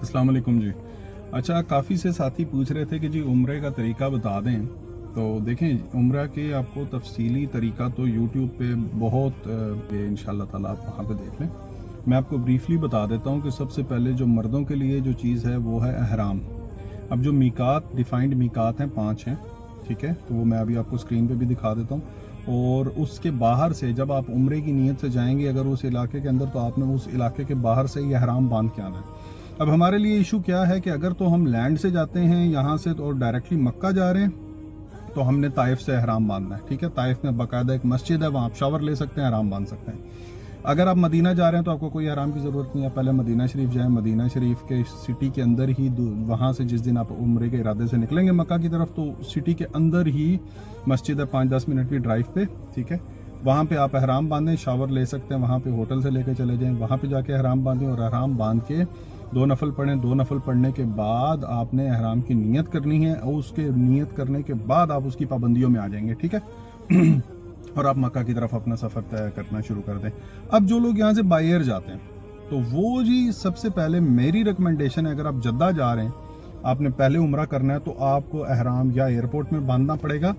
अस्सलाम वालेकुम जी। अच्छा, काफ़ी से साथी पूछ रहे थे कि जी उम्रे का तरीका बता दें। तो देखें, उम्रा के आपको तफसीली तरीका तो यूट्यूब पे बहुत पे इंशाल्लाह ताला आप वहाँ पे देख लें। मैं आपको ब्रीफली बता देता हूँ कि सबसे पहले जो मर्दों के लिए जो चीज़ है वो है अहराम। अब जो मीकात, डिफाइंड मीकात हैं 5 हैं, ठीक है, तो वो मैं अभी आपको स्क्रीन पे भी दिखा देता हूँ। और उसके बाहर से जब आप उम्रे की नीयत से जाएंगे अगर उस इलाके के अंदर, तो आपने उस इलाके के बाहर से ही अहराम बांध के आना है। अब हमारे लिए इशू क्या है कि अगर तो हम लैंड से जाते हैं यहाँ से तो डायरेक्टली मक्का जा रहे हैं तो हमने ताइफ से अहराम बांधना है, ठीक है। ताइफ में बाकायदा एक मस्जिद है, वहाँ आप शावर ले सकते हैं, अहराम बांध सकते हैं। अगर आप मदीना जा रहे हैं तो आपको कोई अहराम की ज़रूरत नहीं है, पहले मदीना शरीफ जाएं। मदीना शरीफ के सिटी के अंदर ही, वहाँ से जिस दिन आप उम्रे के इरादे से निकलेंगे मक्का की तरफ, तो सिटी के अंदर ही मस्जिद है 5-10 मिनट की ड्राइव पे, ठीक है। वहाँ पे आप अहराम बांधें, शावर ले सकते हैं, वहाँ पे होटल से लेके चले जाएं, वहाँ पे जाके अहराम बांधें और अहराम बांध के 2 नफल पढ़ें। 2 नफल पढ़ने के बाद आपने अहराम की नीयत करनी है और उसके नीयत करने के बाद आप उसकी पाबंदियों में आ जाएंगे, ठीक है। और आप मक्का की तरफ अपना सफ़र तय करना शुरू कर दें। अब जो लोग यहाँ से बाय एयर जाते हैं तो वो जी सबसे पहले मेरी रिकमेंडेशन है, अगर आप जद्दा जा रहे हैं, आपने पहले उम्रा करना है, तो आपको अहराम या एयरपोर्ट में बांधना पड़ेगा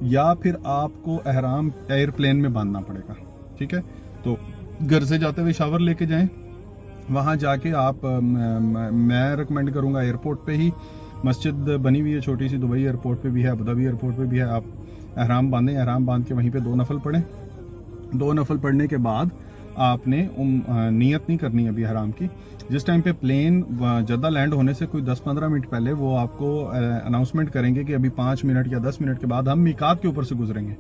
या फिर आपको अहराम एयरप्लेन में बांधना पड़ेगा, ठीक है। तो घर से जाते हुए शावर लेके जाएं, वहाँ जाके आप मैं रिकमेंड करूँगा एयरपोर्ट पे ही मस्जिद बनी हुई है छोटी सी, दुबई एयरपोर्ट पे भी है, अबू धाबी एयरपोर्ट पे भी है। आप अहराम बांधें, अहराम बांध के वहीं पे 2 नफल पढ़ें। 2 नफल पढ़ने के बाद आपने नियत नहीं करनी अभी अहराम की। जिस टाइम पे प्लेन जद्दा लैंड होने से कोई 10-15 मिनट पहले वो आपको अनाउंसमेंट करेंगे कि अभी 5 मिनट या 10 मिनट के बाद हम मीकात के ऊपर से गुजरेंगे,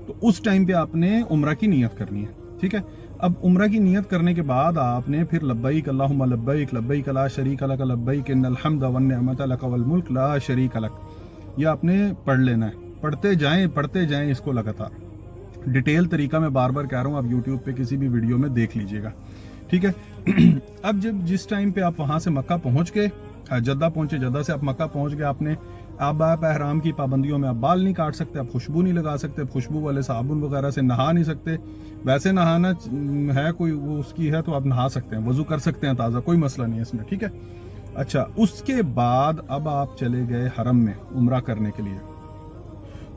तो उस टाइम पे आपने उम्रा की नियत करनी है, ठीक है। अब उम्रा की नियत करने के बाद आपने फिर लब्बैक अल्लाहुम्मा लब्बैक लब्बैक ला शरीक लक लब्बैक इन्नल हम्द वन निअमत लक वल मुल्क ला शरीक लक, ये आपने पढ़ लेना है। पढ़ते जाएं इसको लगातार। डिटेल तरीका मैं बार बार कह रहा हूँ, आप यूट्यूब पे किसी भी वीडियो में देख लीजिएगा, ठीक है। अब जिस टाइम पे आप वहाँ से मक्का पहुँच गए, जद्दा पहुँचे, जद्दा से आप मक्का पहुँच गए, आपने अब आप अहराम की पाबंदियों में आप बाल नहीं काट सकते, आप खुशबू नहीं लगा सकते, खुशबू वाले साबुन वगैरह से नहा नहीं सकते। वैसे नहाना है कोई वो उसकी है तो आप नहा सकते हैं, वजू कर सकते हैं ताज़ा, कोई मसला नहीं है इसमें, ठीक है। अच्छा, उसके बाद अब आप चले गए हरम में उम्रा करने के लिए।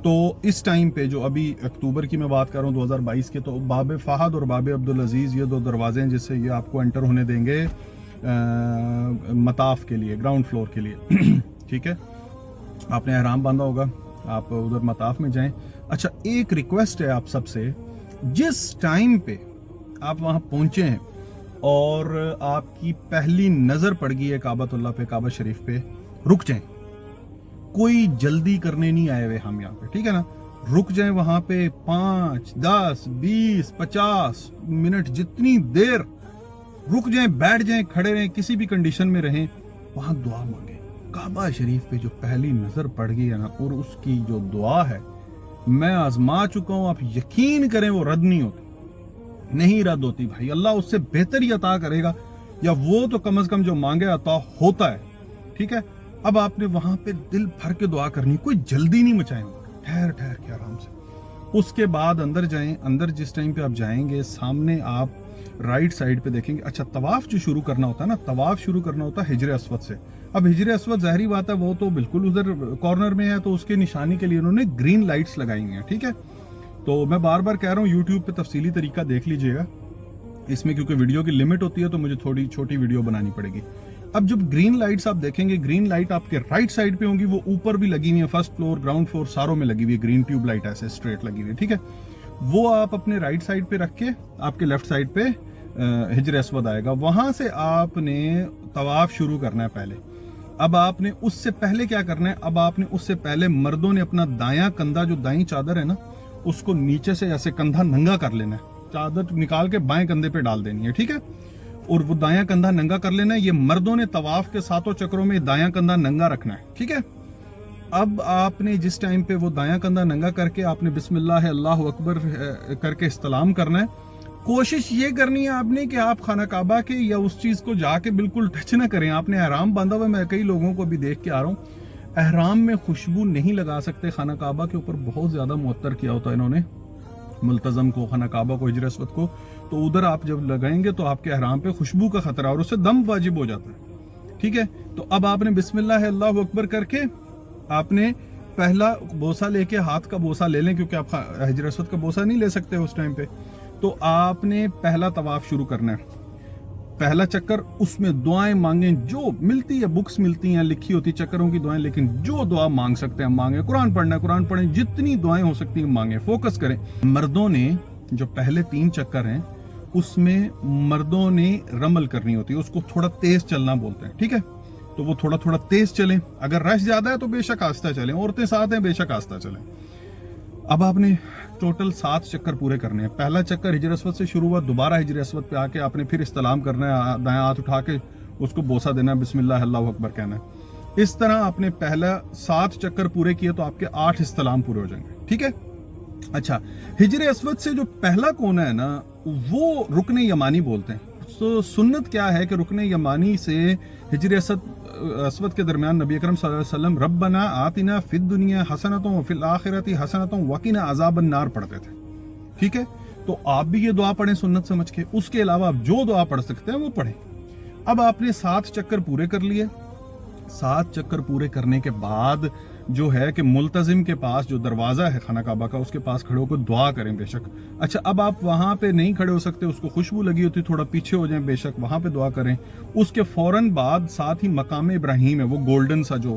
तो इस टाइम पे जो अभी अक्टूबर की मैं बात कर रहा हूँ 2022 के, तो बाब फहद और बाब अब्दुल अजीज़ ये 2 दरवाजे हैं जिससे ये आपको एंटर होने देंगे मताफ के लिए, ग्राउंड फ्लोर के लिए, ठीक है। आपने अहराम बांधा होगा, आप उधर मताफ में जाएं। अच्छा, एक रिक्वेस्ट है आप सबसे, जिस टाइम पे आप वहाँ पहुँचे हैं और आपकी पहली नज़र पड़ गई है काबतुल्लाह पे, काबा शरीफ पे, रुक जाएं। कोई जल्दी करने नहीं आए हुए हम यहाँ पे, ठीक है ना। रुक जाएं वहाँ पे 5, 10, 20, 50 मिनट, जितनी देर रुक जाएं, बैठ जाएं, खड़े रहें, किसी भी कंडीशन में रहें, वहाँ दुआ मांगे। काबा शरीफ पे जो पहली नज़र पड़ गई है ना, और उसकी जो दुआ है मैं आजमा चुका हूँ, आप यकीन करें वो रद्द नहीं होती, नहीं रद्द होती भाई। अल्लाह उससे बेहतर ही अता करेगा, या वो तो कम से कम जो मांगे अता होता है, ठीक है। अब आपने वहां पे दिल भर के दुआ करनी, कोई जल्दी नहीं मचाएं, ठहर ठहर के आराम से। उसके बाद अंदर जाएं। अंदर जिस टाइम पे आप जाएंगे, सामने आप राइट साइड पे देखेंगे। अच्छा, तवाफ जो शुरू करना होता है ना, तवाफ शुरू करना होता है हिजरे अस्वद से। अब हिजरे अस्वद ज़ाहिरी बात है वो तो बिल्कुल उधर कॉर्नर में है, तो उसके निशानी के लिए उन्होंने ग्रीन लाइट्स लगाई हैं, ठीक है। तो मैं बार बार कह रहा हूँ यूट्यूब पे तफसीली तरीका देख लीजिएगा इसमें, क्योंकि वीडियो की लिमिट होती है तो मुझे थोड़ी छोटी वीडियो बनानी पड़ेगी। अब जब ग्रीन लाइट्स आप देखेंगे, ग्रीन लाइट आपके राइट साइड पे होंगी, वो ऊपर भी लगी हुई है, फर्स्ट फ्लोर, ग्राउंड फ्लोर सारों में लगी हुई है, ग्रीन ट्यूब लाइट ऐसे स्ट्रेट लगी हुई है, ठीक है। वो आप अपने राइट साइड पे रख के, आपके लेफ्ट साइड पे हिजर अस्वद आएगा, वहां से आपने तवाफ शुरू करना है पहले। अब आपने उससे पहले क्या करना है, अब आपने उससे पहले मर्दों ने अपना दायां कंधा, जो दाईं चादर है ना, उसको नीचे से ऐसे कंधा नंगा कर लेना है, चादर निकाल के बाएं कंधे पे डाल देनी है, ठीक है। और वो दायां कंधा नंगा कर लेना है। ये मर्दों ने तवाफ के 7 चक्रों में दायां कंधा नंगा रखना है, ठीक है। अब आपने जिस टाइम पे वो दायां कंधा नंगा करके आपने बिस्मिल्लाह अल्लाहु अकबर करके इस्तलाम करना है। कोशिश ये करनी है आपने कि आप खाना काबा के या उस चीज को जाके बिल्कुल टच ना करें। आपने अहराम बांधा हुआ, मैं कई लोगों को भी देख के आ रहा हूँ, अहराम में खुशबू नहीं लगा सकते। खाना काबा के ऊपर बहुत ज्यादा मुअत्तर किया होता है इन्होंने, मुल्तज़म को, खाना काबा को, हिजर अस्वद को, तो उधर आप जब लगाएंगे तो आपके अहराम पे खुशबू का खतरा और उससे दम वाजिब हो जाता है, ٹھیک ہے. تو اب آپ نے بسم اللہ اللہ اکبر کر کے آپ نے پہلا بوسہ لے کے ہاتھ کا بوسہ لے لیں, کیونکہ آپ حجر اسود کا بوسہ نہیں لے سکتے اس ٹائم پہ. تو آپ نے پہلا طواف شروع کرنا ہے, پہلا چکر, اس میں دعائیں مانگیں جو ملتی ہے, بکس ملتی ہیں لکھی ہوتی چکروں کی دعائیں, لیکن جو دعا مانگ سکتے ہیں مانگیں. قرآن پڑھنا ہے قرآن پڑھیں, جتنی دعائیں ہو سکتی ہیں مانگیں, فوکس کریں. مردوں نے جو پہلے 3 چکر ہیں اس میں مردوں نے رمل کرنی ہوتی ہے, اس کو تھوڑا تیز چلنا بولتے ہیں, ٹھیک ہے. تو وہ تھوڑا تھوڑا تیز چلیں, اگر رش زیادہ ہے تو بے شک آہستہ چلیں, عورتیں ساتھ ہیں بے شک آہستہ چلیں. اب آپ نے ٹوٹل 7 چکر پورے کرنے ہیں. پہلا چکر حجر اسود سے شروع ہوا, دوبارہ حجر اسود پہ آ کے آپ نے پھر استلام کرنا ہے, دائیں ہاتھ اٹھا کے اس کو بوسہ دینا ہے, بسم اللہ اللہ اکبر کہنا ہے. اس طرح آپ نے پہلا 7 چکر پورے کیے تو آپ کے 8 استلام پورے ہو جائیں گے, ٹھیک ہے. اچھا, حجر اسود سے جو پہلا کونا ہے نا وہ رکن یمانی بولتے ہیں. تو سنت کیا ہے کہ رکن یمانی سے حجر اسود کے درمیان نبی اکرم صلی اللہ علیہ وسلم ربنا آتنا فی الدنیا حسنۃ وفی الآخرۃ حسنۃ وقنا عذاب النار پڑھتے تھے, ٹھیک ہے. تو آپ بھی یہ دعا پڑھیں سنت سمجھ کے, اس کے علاوہ آپ جو دعا پڑھ سکتے ہیں وہ پڑھیں. اب آپ نے 7 چکر پورے کر لیے. 7 چکر پورے کرنے کے بعد جو ہے کہ ملتزم کے پاس جو دروازہ ہے خانہ کعبہ کا, اس کے پاس کھڑے ہو کر دعا کریں بے شک. اچھا, اب آپ وہاں پہ نہیں کھڑے ہو سکتے, اس کو خوشبو لگی ہوتی, تھوڑا پیچھے ہو جائیں, بے شک وہاں پہ دعا کریں. اس کے فوراً بعد ساتھ ہی مقام ابراہیم ہے, وہ گولڈن سا جو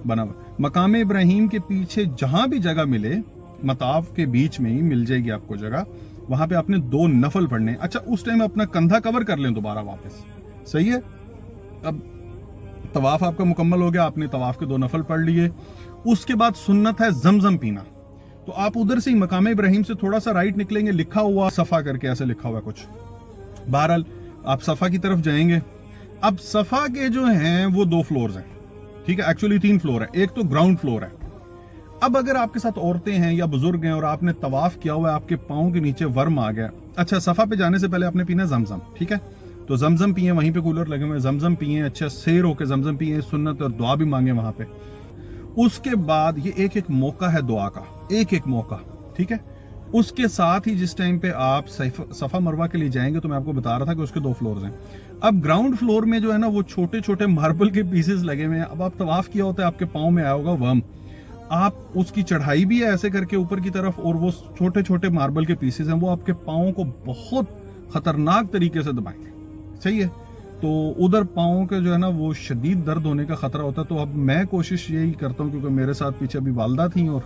بنا ہوا, مقام ابراہیم کے پیچھے جہاں بھی جگہ ملے, مطاف کے بیچ میں ہی مل جائے گی آپ کو جگہ, وہاں پہ آپ نے 2 نفل پڑھنے. اچھا, اس ٹائم اپنا کندھا کور کر لیں دوبارہ واپس, صحیح ہے. اب طواف آپ کا مکمل ہو گیا, آپ نے طواف کے 2 نفل پڑھ لیے. اس کے بعد سنت ہے زمزم پینا. تو آپ ادھر سے مقام ابراہیم سے تھوڑا سا رائٹ نکلیں گے, لکھا ہوا صفا کر کے ایسے لکھا ہوا کچھ, بہرحال آپ صفا کی طرف جائیں گے. اب صفا کے جو ہیں وہ 2 فلورز ہیں, ٹھیک ہے, ایکچولی 3 فلور ہے, ایک تو گراؤنڈ فلور ہے. اب اگر آپ کے ساتھ عورتیں ہیں یا بزرگ ہیں اور آپ نے طواف کیا ہوا ہے, آپ کے پاؤں کے نیچے ورم آ گیا, اچھا صفا پہ جانے سے پہلے آپ نے پینا زمزم, ٹھیک ہے. تو زمزم پیئیں, وہیں پہ کولر لگے ہوئے, زمزم پیئیں, اچھا سیر ہو کے زمزم پیئیں, سنت اور دعا بھی مانگیں وہاں پہ. اس کے بعد یہ ایک موقع ہے دعا کا, ایک موقع, ٹھیک ہے. اس کے ساتھ ہی جس ٹائم پہ آپ صفا مروہ کے لیے جائیں گے, تو میں آپ کو بتا رہا تھا کہ اس کے 2 فلورز ہیں. اب گراؤنڈ فلور میں جو ہے نا وہ چھوٹے چھوٹے ماربل کے پیسز لگے ہوئے ہیں. اب آپ طواف کیا ہوتا ہے, آپ کے پاؤں میں آیا ہوگا ورم, آپ اس کی چڑھائی بھی ہے ایسے کر کے اوپر کی طرف, اور وہ چھوٹے چھوٹے ماربل کے پیسز ہیں, وہ آپ کے پاؤں کو بہت خطرناک طریقے سے دبائیں گے, صحیح ہے. تو ادھر پاؤں کے جو ہے نا وہ شدید درد ہونے کا خطرہ ہوتا ہے. تو اب میں کوشش یہی کرتا ہوں, کیونکہ میرے ساتھ پیچھے ابھی والدہ تھیں, اور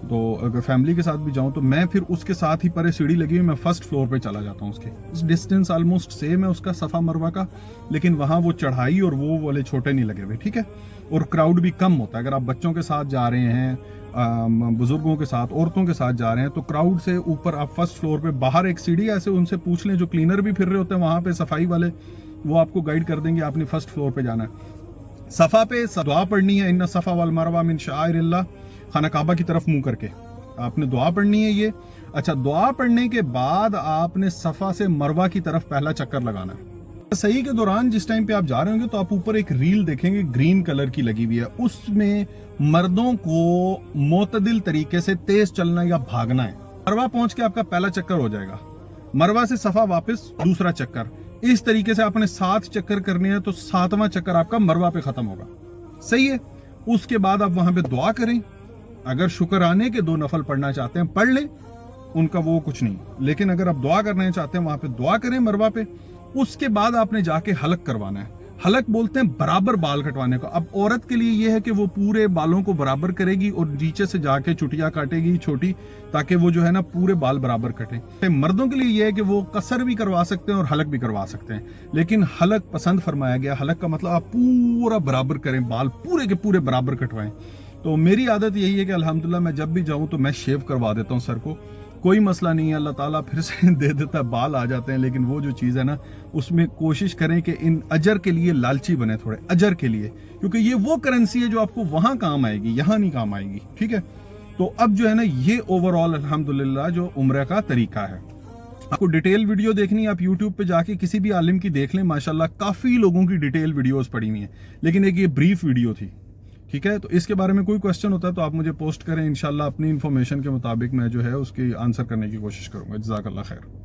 تو اگر فیملی کے ساتھ بھی جاؤں تو میں پھر اس کے ساتھ ہی پرے سیڑھی لگی ہوئی, میں فرسٹ فلور پہ چلا جاتا ہوں. اس کے ڈسٹینس آلموسٹ سیم ہے اس کا صفا مروہ کا, لیکن وہاں وہ چڑھائی اور وہ والے چھوٹے نہیں لگے ہوئے, ٹھیک ہے. اور کراؤڈ بھی کم ہوتا ہے. اگر آپ بچوں کے ساتھ جا رہے ہیں, بزرگوں کے ساتھ, عورتوں کے ساتھ جا رہے ہیں, تو کراؤڈ سے اوپر آپ فرسٹ فلور پہ باہر ایک سیڑھی ایسے ان سے پوچھ لیں, جو کلینر بھی پھر رہے ہوتے ہیں وہاں پہ, صفائی والے, وہ آپ کو گائیڈ کر دیں گے. آپ نے فرسٹ فلور پہ جانا ہے. صفا پہ دعا پڑھنی ہے, ان صفا والمروہ من شعائر اللہ, خانہ کعبہ کی طرف منہ کر کے آپ نے دعا پڑھنی ہے یہ. اچھا, دعا پڑھنے کے بعد آپ نے صفا سے مروہ کی طرف پہلا چکر لگانا ہے. صحیح کے دوران جس ٹائم پہ آپ جا رہے ہوں گے تو آپ اوپر ایک ریل دیکھیں گے گرین کلر کی لگی ہوئی ہے, اس میں مردوں کو معتدل طریقے سے تیز چلنا یا بھاگنا ہے. مروہ پہنچ کے آپ کا پہلا چکر ہو جائے گا, مروہ سے صفا واپس دوسرا چکر, اس طریقے سے آپ نے 7 چکر کرنے ہیں, تو 7واں چکر آپ کا مروہ پہ ختم ہوگا, صحیح ہے. اس کے بعد آپ وہاں پہ دعا کریں. اگر شکرانے کے 2 نفل پڑھنا چاہتے ہیں پڑھ لیں, ان کا وہ کچھ نہیں, لیکن اگر آپ دعا کرنا چاہتے ہیں وہاں پہ دعا کریں مروہ پہ. اس کے بعد آپ نے جا کے حلق کروانا ہے. حلق بولتے ہیں برابر بال کٹوانے کو. اب عورت کے لیے یہ ہے کہ وہ پورے بالوں کو برابر کرے گی اور نیچے سے جا کے چٹیا کاٹے گی چھوٹی, تاکہ وہ جو ہے نا پورے بال برابر کٹیں. مردوں کے لیے یہ ہے کہ وہ قصر بھی کروا سکتے ہیں اور حلق بھی کروا سکتے ہیں, لیکن حلق پسند فرمایا گیا. حلق کا مطلب آپ پورا برابر کریں, بال پورے کے پورے برابر کٹوائیں. تو میری عادت یہی ہے کہ الحمدللہ میں جب بھی جاؤں تو میں شیو کروا دیتا ہوں سر کو, کوئی مسئلہ نہیں ہے, اللہ تعالیٰ پھر سے دے دیتا ہے, بال آ جاتے ہیں. لیکن وہ جو چیز ہے نا, اس میں کوشش کریں کہ ان اجر کے لیے لالچی بنے, تھوڑے اجر کے لیے, کیونکہ یہ وہ کرنسی ہے جو آپ کو وہاں کام آئے گی, یہاں نہیں کام آئے گی, ٹھیک ہے. تو اب جو ہے نا یہ اوور آل الحمدللہ جو عمرہ کا طریقہ ہے. آپ کو ڈیٹیل ویڈیو دیکھنی ہے, آپ یوٹیوب پہ جا کے کسی بھی عالم کی دیکھ لیں, ماشاءاللہ کافی لوگوں کی ڈیٹیل ویڈیوز پڑی ہوئی ہیں, لیکن ایک یہ بریف ویڈیو تھی, ٹھیک ہے. تو اس کے بارے میں کوئی کوشچن ہوتا ہے تو آپ مجھے پوسٹ کریں, انشاءاللہ اپنی انفارمیشن کے مطابق میں جو ہے اس کی آنسر کرنے کی کوشش کروں گا. جزاک اللہ خیر.